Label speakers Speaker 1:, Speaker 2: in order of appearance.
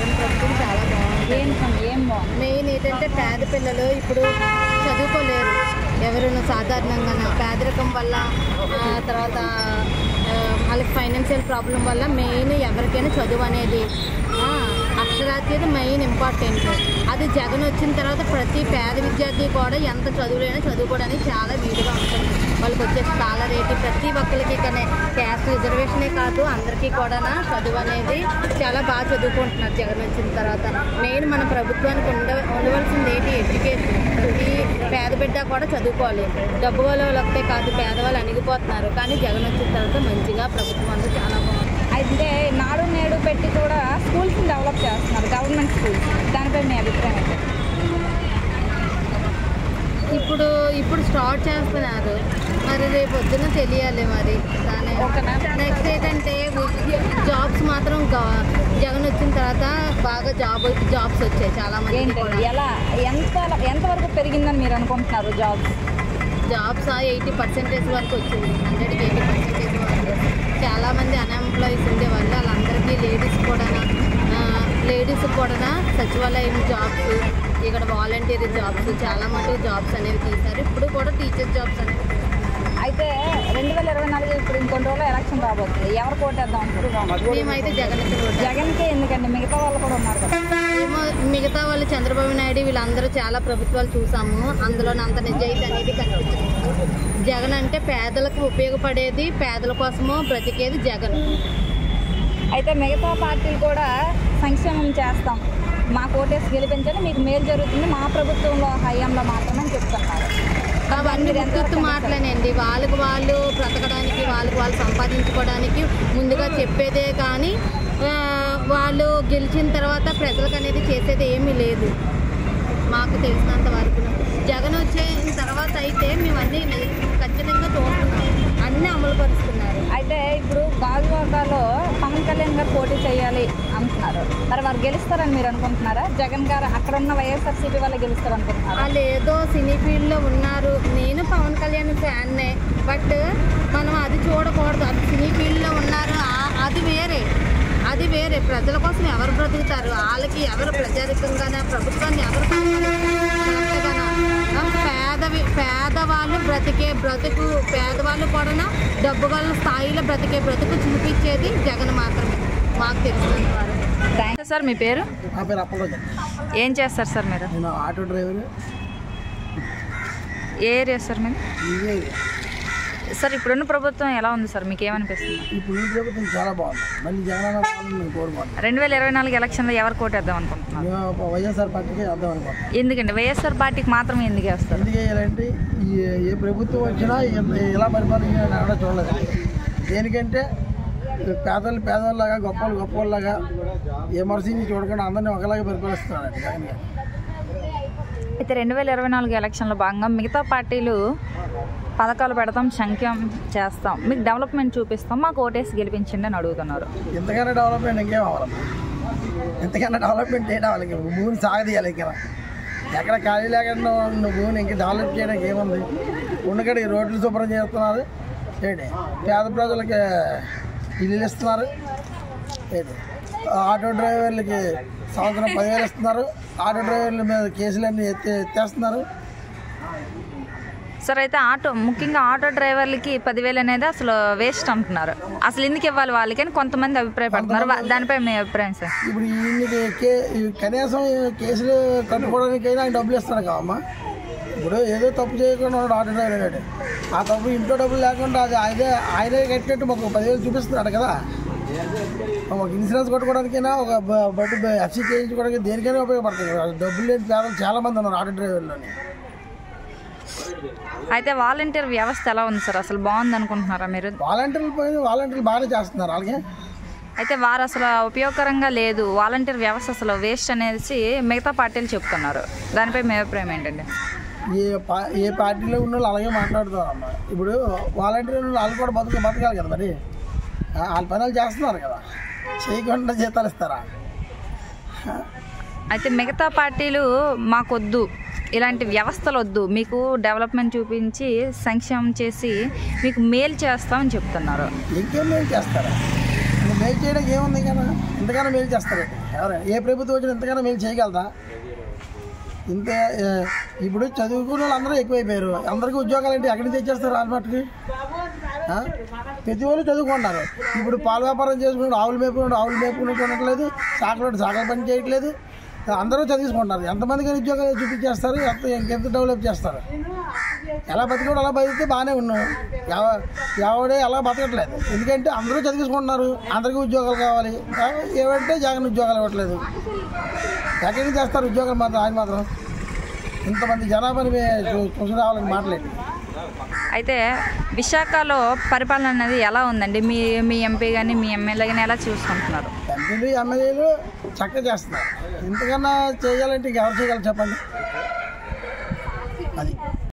Speaker 1: జగన్ ప్రభుత్వం చాలా బాగుంది.
Speaker 2: ఏం బాగుంది?
Speaker 1: మెయిన్ ఏంటంటే పేద పిల్లలు ఇప్పుడు చదువుకోలేరు. ఎవరైనా సాధారణంగా పేదరికం వల్ల తర్వాత వాళ్ళకి ఫైనాన్షియల్ ప్రాబ్లం వల్ల మెయిన్ ఎవరికైనా చదువు అనేది అక్షరాస్యత మెయిన్ ఇంపార్టెంట్. అది జగన్ వచ్చిన తర్వాత ప్రతి పేద విద్యార్థి కూడా ఎంత చదువులైనా చదువుకోవడానికి చాలా వీలుగా ఉంటుంది. వాళ్ళకి వచ్చే స్కాలర్ ఏంటి ప్రతి ఒక్కరికి కానీ క్యాస్ట్ రిజర్వేషనే కాదు అందరికీ కూడా చదువు అనేది చాలా బాగా చదువుకుంటున్నారు జగన్ వచ్చిన తర్వాత. మెయిన్ మన ప్రభుత్వానికి ఉండవలసింది ఏంటి ఎడ్యుకేషన్. ప్రతి పేద బిడ్డ కూడా చదువుకోవాలి. డబ్బు వాళ్ళు ఒకటే కాదు పేదవాళ్ళు అణిగిపోతున్నారు. కానీ జగన్ వచ్చిన తర్వాత మంచిగా ప్రభుత్వం అంతా చాలా బాగుంది.
Speaker 2: అయితే నాడు నేడు పెట్టి కూడా స్కూల్స్ని డెవలప్ చేస్తున్నారు, గవర్నమెంట్ స్కూల్స్. దానిపై మీ అభిప్రాయం ఏంటి?
Speaker 1: ఇప్పుడు స్టార్ట్ చేస్తున్నారు, మరి రేపు పొద్దున తెలియాలి. మరి దాని నెక్స్ట్ ఏంటంటే జాబ్స్ మాత్రం జగన్ వచ్చిన తర్వాత బాగా జాబ్స్ వచ్చాయి చాలా మంది.
Speaker 2: ఎలా ఎంతవరకు పెరిగిందని మీరు అనుకుంటున్నారు?
Speaker 1: జాబ్స్ 80% వరకు వచ్చింది. 100కి 80% వరకు. చాలామంది అన్ఎంప్లాయీస్ ఉండేవాళ్ళు వాళ్ళందరికీ లేడీస్ కూడా సచివాలయం జాబ్స్, ఇక్కడ వాలంటీర్ జాబ్స్ చాలా మటుకు జాబ్స్ అనేవి తీశారు. ఇప్పుడు కూడా టీచర్ జాబ్స్ అనేవి.
Speaker 2: అయితే 2024 ఇప్పుడు ఇంకొన్ని రోజులు ఎలక్షన్ రాబోతుంది. ఎవరు కోటేద్దాం అనుకుంటున్నారు?
Speaker 1: మేమైతే
Speaker 2: జగన్కే. ఎందుకంటే మిగతా వాళ్ళు కూడా ఉన్నారు కదా.
Speaker 1: ఏమో మిగతా వాళ్ళు చంద్రబాబు నాయుడు వీళ్ళందరూ చాలా ప్రభుత్వాలు చూసాము, అందులో అంత నిజాయితీ అనేది కనిపించలేదు. జగన్ అంటే పేదలకు ఉపయోగపడేది, పేదల కోసము బ్రతికేది జగన్.
Speaker 2: అయితే మిగతా పార్టీలు కూడా సంక్షేమం చేస్తాం, మా కోటేసి గెలిపించండి, మీకు మేలు జరుగుతుంది, మా ప్రభుత్వంలో హయాంలో మాత్రమే చెప్తున్నారు.
Speaker 1: అవన్నీ గుర్తు మాటలేనండి. వాళ్ళకు వాళ్ళు బ్రతకడానికి, వాళ్ళకు వాళ్ళు సంపాదించుకోవడానికి ముందుగా చెప్పేదే కానీ వాళ్ళు గెలిచిన తర్వాత ప్రజలకు అనేది చేసేది ఏమీ లేదు. మాకు తెలిసినంత వరకు జగన్ వచ్చిన తర్వాత అయితే మేము అన్నీ ఖచ్చితంగా చూస్తున్నాం, అన్నీ అమలు పరుస్తున్నారు.
Speaker 2: అయితే ఇప్పుడు గాజువాకలో పవన్ కళ్యాణ్ గారు పోటీ చేయాలి అంటున్నారు. మరి వారు గెలుస్తారని మీరు అనుకుంటున్నారా? జగన్ గారు అక్కడ ఉన్న వైఎస్ఆర్సీపీ వాళ్ళు గెలుస్తారనుకుంటున్నారా?
Speaker 1: వాళ్ళు ఏదో సినీ ఫీల్డ్లో ఉన్నారు. నేను పవన్ కళ్యాణ్ ఫ్యాన్నే, బట్ మనం అది చూడకూడదు. అది సినీ ఫీల్డ్లో ఉన్నారు, అది వేరే. ప్రజల కోసం ఎవరు బ్రతుకుతారు, వాళ్ళకి ఎవరు ప్రజారికంగానే ప్రభుత్వాన్ని ఎవరు పేదవాళ్ళు బ్రతికే బ్రతుకు, పేదవాళ్ళు కూడా డబ్బు గల స్థాయిలో బ్రతికే బ్రతుకు చూపించేది జగన్ మాత్రమే మాకు తెలిసినంత వారు.
Speaker 2: Thank you sir. మీ పేరు?
Speaker 3: నా పేరు అప్పలరాజు.
Speaker 2: ఏం చేస్తారు సార్ మీరు?
Speaker 3: నేను ఆటో డ్రైవర్.
Speaker 2: ఏ ఏరియా సార్ మీరు? సార్ ఇప్పుడున్న ప్రభుత్వం ఎలా ఉంది సార్, మీకు ఏమనిపిస్తుంది?
Speaker 3: ఇప్పుడు ప్రభుత్వం చాలా బాగుంది. మళ్ళీ జగన్ నేను కోరుకుంటున్నాను.
Speaker 2: 2024 ఎలక్షన్లో ఎవరు కోటేద్దాం అనుకుంటున్నారు?
Speaker 3: వైఎస్ఆర్ పార్టీకి వేద్దాం అనుకుంటున్నాను.
Speaker 2: ఎందుకంటే వైఎస్ఆర్ పార్టీకి మాత్రం ఎందుకు వేస్తారు?
Speaker 3: ఎందుకు వేయాలంటే ఏ ప్రభుత్వం వచ్చినా ఎలా పరిపాలించాలని అక్కడ చూడలేదు. దేనికంటే పేదవాళ్ళలాగా గొప్పవాళ్ళలాగా ఏ మనిషిని చూడకుండా అందరినీ ఒకలాగా పరిపాలిస్తున్నాడు జగన్ గారు.
Speaker 2: అయితే 2024 ఎలక్షన్లో భాగంగా మిగతా పార్టీలు పథకాలు పెడతాం, సంక్షేమం చేస్తాం, మీకు డెవలప్మెంట్ చూపిస్తాం, మాకు ఓటేసి గెలిపించండి అని అడుగుతున్నారు.
Speaker 3: ఎంతకైనా డెవలప్మెంట్ ఇంకేం అవ్వాలమ్మా? ఎంతకైనా డెవలప్మెంట్ ఏంటి అవ్వాలి? భూమిని సాగదీయాలి. ఇంకా ఎక్కడ ఖాళీ లేకుండా భూమిని ఇంకా డెవలప్ చేయడానికి ఏముంది? ఉండకడికి రోడ్లు శుభ్రం చేస్తున్నారు ఏంటి, పేద ప్రజలకి ఇల్లు ఇస్తున్నారు ఏంటి, ఆటో డ్రైవర్లకి సంవత్సరం 10,000 ఇస్తున్నారు, ఆటో డ్రైవర్ల మీద కేసులన్నీ ఎత్తేస్తున్నారు.
Speaker 2: సార్ అయితే ముఖ్యంగా ఆటో డ్రైవర్లకి 10,000 అనేది అసలు వేస్ట్ అంటున్నారు. అసలు ఎందుకు ఇవ్వాలి వాళ్ళకి అని కొంతమంది అభిప్రాయపడుతున్నారు. దానిపై మీ అభిప్రాయం సార్?
Speaker 3: ఇప్పుడు కనీసం కేసులు కట్టుకోవడానికైనా ఆయన డబ్బులు ఇస్తారు కావమ్మా. ఇప్పుడు ఏదో తప్పు చేయకుండా ఉన్నాడు ఆటో డ్రైవర్ అనేటి, ఆ తప్పు ఇంట్లో డబ్బులు లేకుండా అది ఆయనే కట్టినట్టు మాకు 10,000 చూపిస్తున్నాడు కదా. ఒక ఇన్సూరెన్స్ కొట్టుకోవడానికైనా, ఒక బట్టి ఎఫ్సీ చేయించుకోవడానికి దేనికైనా ఉపయోగపడుతుంది. డబ్బులు లేని పేదలు చాలామంది ఉన్నారు ఆటో డ్రైవర్లోని.
Speaker 2: అయితే వాలంటీర్ వ్యవస్థ ఎలా ఉంది సార్, అసలు బాగుంది అనుకుంటున్నారా మీరు?
Speaker 3: వాలంటీర్లు బాగానే చేస్తున్నారు వాళ్ళకి.
Speaker 2: అయితే వారు అసలు ఉపయోగకరంగా లేదు, వాలంటీర్ వ్యవస్థ అసలు వేస్ట్ అనేసి మిగతా పార్టీలు చెప్తున్నారు. దానిపై మీ అభిప్రాయం ఏంటండి?
Speaker 3: ఏ పార్టీలో ఉన్న వాళ్ళు అలాగే మాట్లాడుతున్నారమ్మా. ఇప్పుడు వాలంటీర్లు వాళ్ళు కూడా బతకాలి కదా, మరి వాళ్ళ పనులు చేస్తున్నారు కదా, చేయకుండా జీతాలు ఇస్తారా?
Speaker 2: అయితే మిగతా పార్టీలు మాకొద్దు, ఇలాంటి వ్యవస్థలు వద్దు, మీకు డెవలప్మెంట్ చూపించి సంక్షేమం చేసి మీకు మేలు చేస్తామని చెప్తున్నారు.
Speaker 3: ఇంకేం మేలు చేస్తారా? మేలు చేయడానికి ఏముంది కదా, ఇంతకన్నా మేలు చేస్తారు ఎవరైనా. ఏ ప్రభుత్వం వచ్చినా ఇంతకన్నా మేలు చేయగలదా? ఇంత ఇప్పుడు చదువుకున్న వాళ్ళు అందరూ ఎక్కువైపోయారు. అందరికీ ఉద్యోగాలు అంటే ఎక్కడి నుంచి తెచ్చేస్తారు ఆల్మట్టుకి? ప్రతి వాళ్ళు చదువుకుంటారు. ఇప్పుడు పాల వ్యాపారం చేసుకున్నాడు, ఆవులు మేపుకున్నట్టు ఉండట్లేదు, సాకలు పని చేయట్లేదు. అందరూ చదివించుకుంటారు. ఎంతమందికి ఉద్యోగాలు చూపించేస్తారు, ఇంకెంత డెవలప్ చేస్తారు? ఎలా బతికాడు అలా బతికితే బాగానే ఉన్నాం. ఎవడే అలా బతకట్లేదు. ఎందుకంటే అందరూ చదివించుకుంటున్నారు, అందరికీ ఉద్యోగాలు కావాలి. ఏమంటే జగన్ ఉద్యోగాలు ఇవ్వట్లేదు. ఎక్కడి నుంచి చేస్తారు ఉద్యోగాలు మాత్రం? ఆయన మాత్రం ఇంతమంది జనాభాని చూసి రావాలని మాట్లాడి.
Speaker 2: అయితే విశాఖలో పరిపాలన అనేది ఎలా ఉందండి? మీ ఎంపీ కానీ మీ ఎమ్మెల్యే కానీ ఎలా చూసుకుంటున్నారు?
Speaker 3: ఎంపీలు ఎమ్మెల్యేలు చక్కగా చేస్తున్నారు. ఇంతకన్నా చేయాలంటే ఎవరు చేయగలరు చెప్పండి? అది